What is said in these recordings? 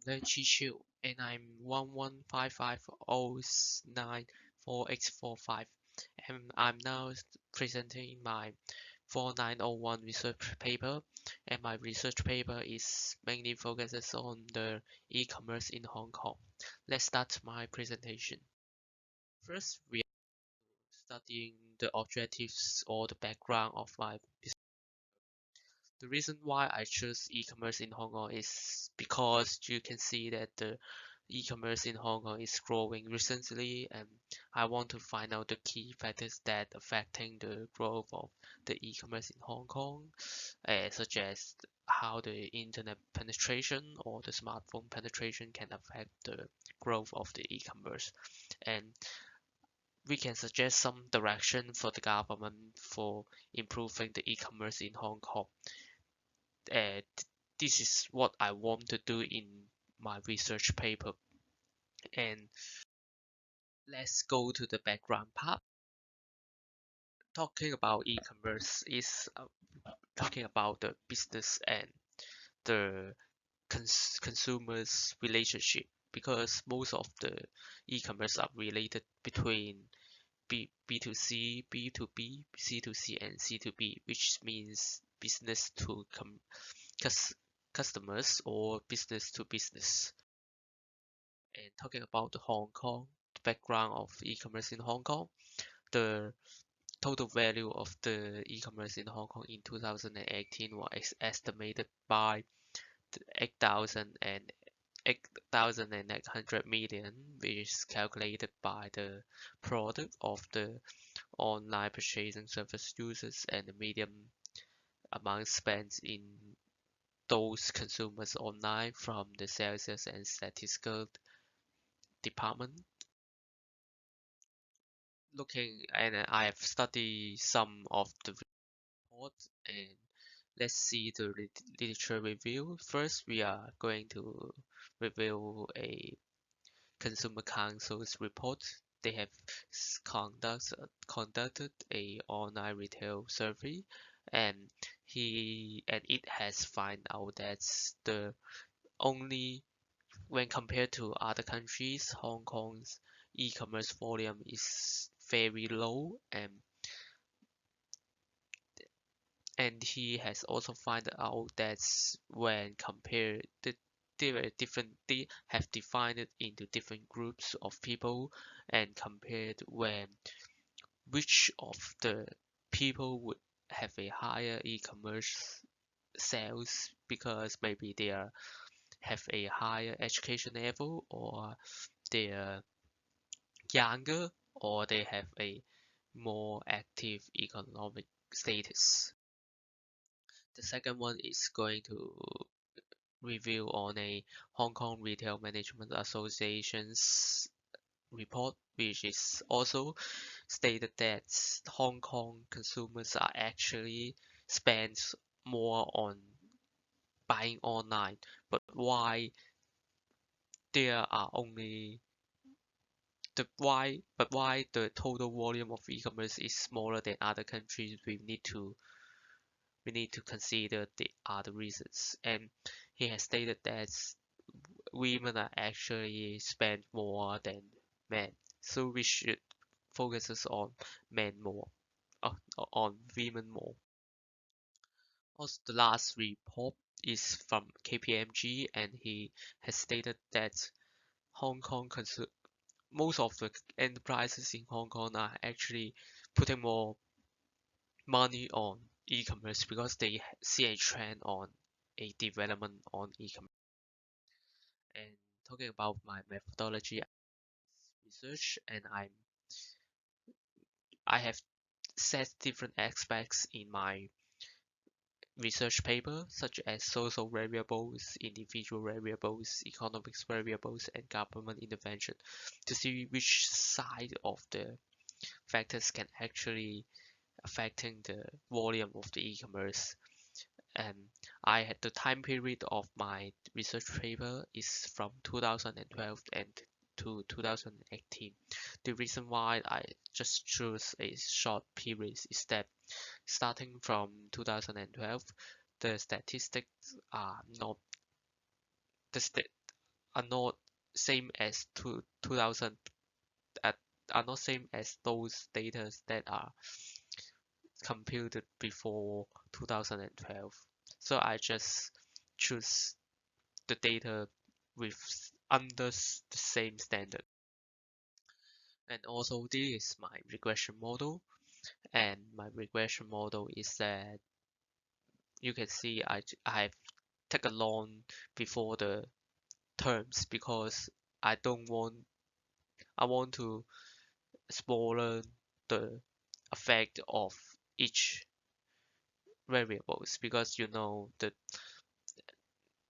Lei Chiu, and I'm 1155094845, and I'm now presenting my 4901 research paper, and my research paper is mainly focuses on the e-commerce in Hong Kong. Let's start my presentation. First, we are studying the objectives or the background of my business. The reason why I chose e-commerce in Hong Kong is because you can see that the e-commerce in Hong Kong is growing recently, and I want to find out the key factors that affecting the growth of the e-commerce in Hong Kong, such as how the internet penetration or the smartphone penetration can affect the growth of the e-commerce, and we can suggest some direction for the government for improving the e-commerce in Hong Kong. uh, this is what I want to do in my research paper. And let's go to the background part. Talking about e-commerce is talking about the business and the consumers relationship, because most of the e-commerce are related between B2C, B2B, C2C, and C2B, which means business to customers or business to business. And talking about Hong Kong, the background of e-commerce in Hong Kong, the total value of the e-commerce in Hong Kong in 2018 was estimated by 8,800 million, which is calculated by the product of the online purchasing service users and the medium amount spent in those consumers online from the sales and statistical department. Looking, and I have studied some of the reports, and let's see the literature review. First, we are going to review a Consumer Council's report. They have conducted a online retail survey, and it has found out that the only when compared to other countries, Hong Kong's e-commerce volume is very low, and he has also found out that when compared they were different, they have defined it into different groups of people, and compared when which of the people would have a higher e-commerce sales, because maybe they have a higher education level, or they are younger, or they have a more active economic status. The second one is going to review on a Hong Kong Retail Management Association's report, which is also stated that Hong Kong consumers are actually spend more on buying online, but there are only why the total volume of e-commerce is smaller than other countries, we need to consider the other reasons. And he has stated that women are actually spend more than men, so we should focus on men more, uh, on women more. Also, the last report is from KPMG, and he has stated that Hong Kong most of the enterprises in Hong Kong are actually putting more money on e-commerce because they see a trend on a development on e-commerce. And talking about my methodology research, and I have set different aspects in my research paper, such as social variables, individual variables, economics variables, and government intervention, to see which side of the factors can actually affecting the volume of the e-commerce. And I had the time period of my research paper is from 2012 and to 2018. The reason why I just choose a short period is that starting from 2012, the statistics are not the st are not same as 2000 at are not same as those data that are computed before 2012. So I just choose the data with under the same standard. And also this is my regression model. And my regression model is that you can see I've taken long before the terms because I want to smaller the effect of each variables because the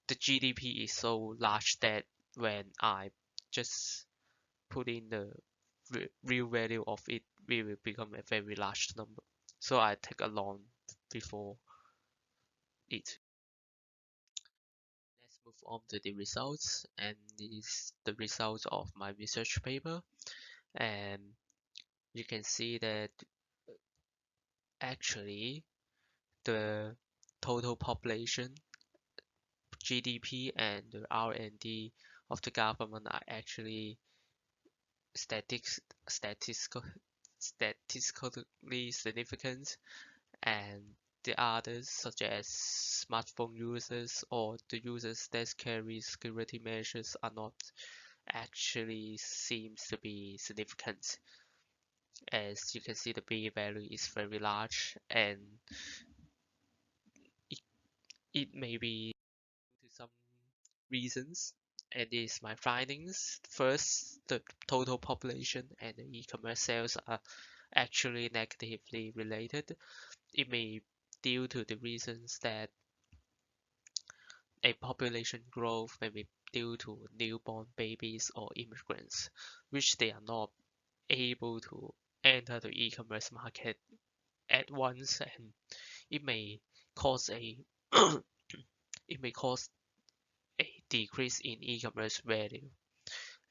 GDP is so large that when I just put in the real value of it, we will become a very large number. So I take a long before it. Let's move on to the results, and this is the results of my research paper. And you can see that actually the total population, GDP, and the R&D of the government are actually statistics, statistical, statistically significant, and the others, such as smartphone users or the users that carry security measures, are not actually seems to be significant. As you can see, the B value is very large, and it, it may be due to some reasons. And this is my findings. First, the total population and the e-commerce sales are actually negatively related. It may due to the reasons that a population growth may be due to newborn babies or immigrants, which they are not able to enter the e-commerce market at once, and it may cause a it may cause a decrease in e-commerce value.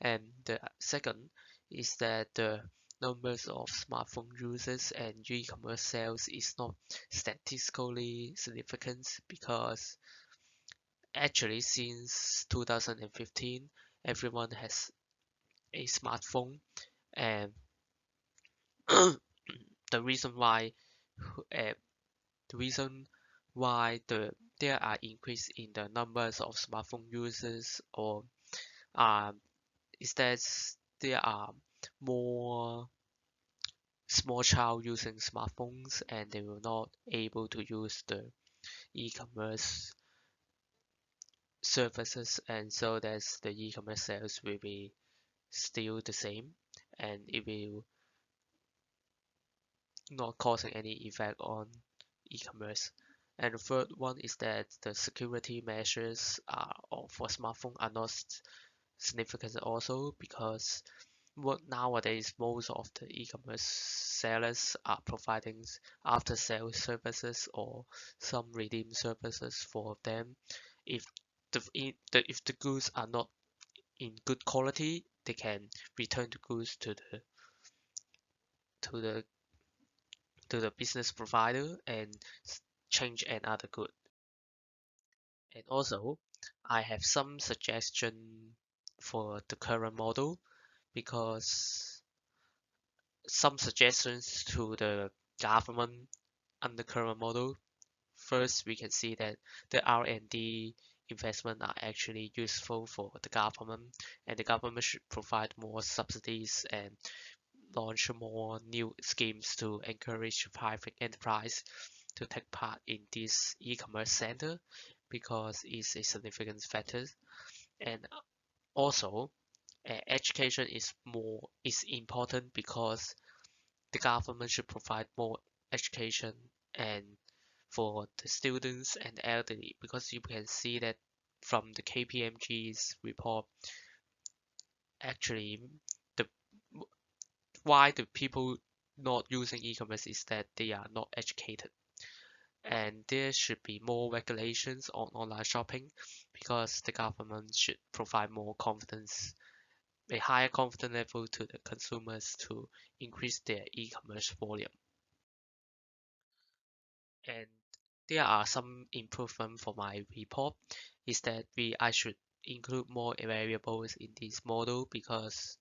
And the second is that the numbers of smartphone users and e-commerce sales is not statistically significant because actually since 2015 everyone has a smartphone, and the reason why uh, the reason why there are increase in the numbers of smartphone users or is that there are more small child using smartphones and they were not able to use the e-commerce services, and so that's the e-commerce sales will be still the same and it will not causing any effect on e-commerce. And the third one is that the security measures for smartphone are not significant also because what nowadays most of the e-commerce sellers are providing after sales services or some redeem services for them. If if the goods are not in good quality, they can return the goods to the to the business provider and change another good. And also, I have some suggestion for the current model because some suggestions to the government under current model. First, we can see that the R&D investment are actually useful for the government, and the government should provide more subsidies and launch more new schemes to encourage private enterprise to take part in this e-commerce center because it's a significant factor. And also, education is important because the government should provide more education and for the students and the elderly, because you can see that from the KPMG's report, actually the why the people not using e-commerce is that they are not educated, and there should be more regulations on online shopping because the government should provide more confidence, a higher confidence level to the consumers to increase their e-commerce volume. And there are some improvement for my report is that I should include more variables in this model because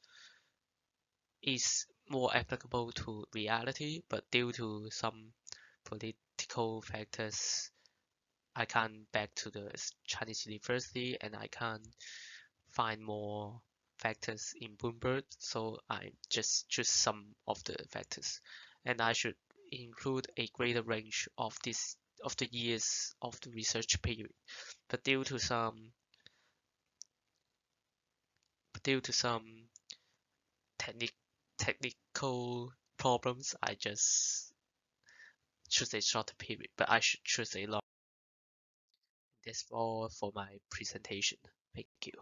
it's more applicable to reality, but due to some political factors, I can't back to the Chinese university and I can't find more factors in Bloomberg, so I just choose some of the factors, and I should include a greater range of the years of the research period. But due to some technic technical problems, I just choose a shorter period, but I should choose a long. That's all for my presentation. Thank you.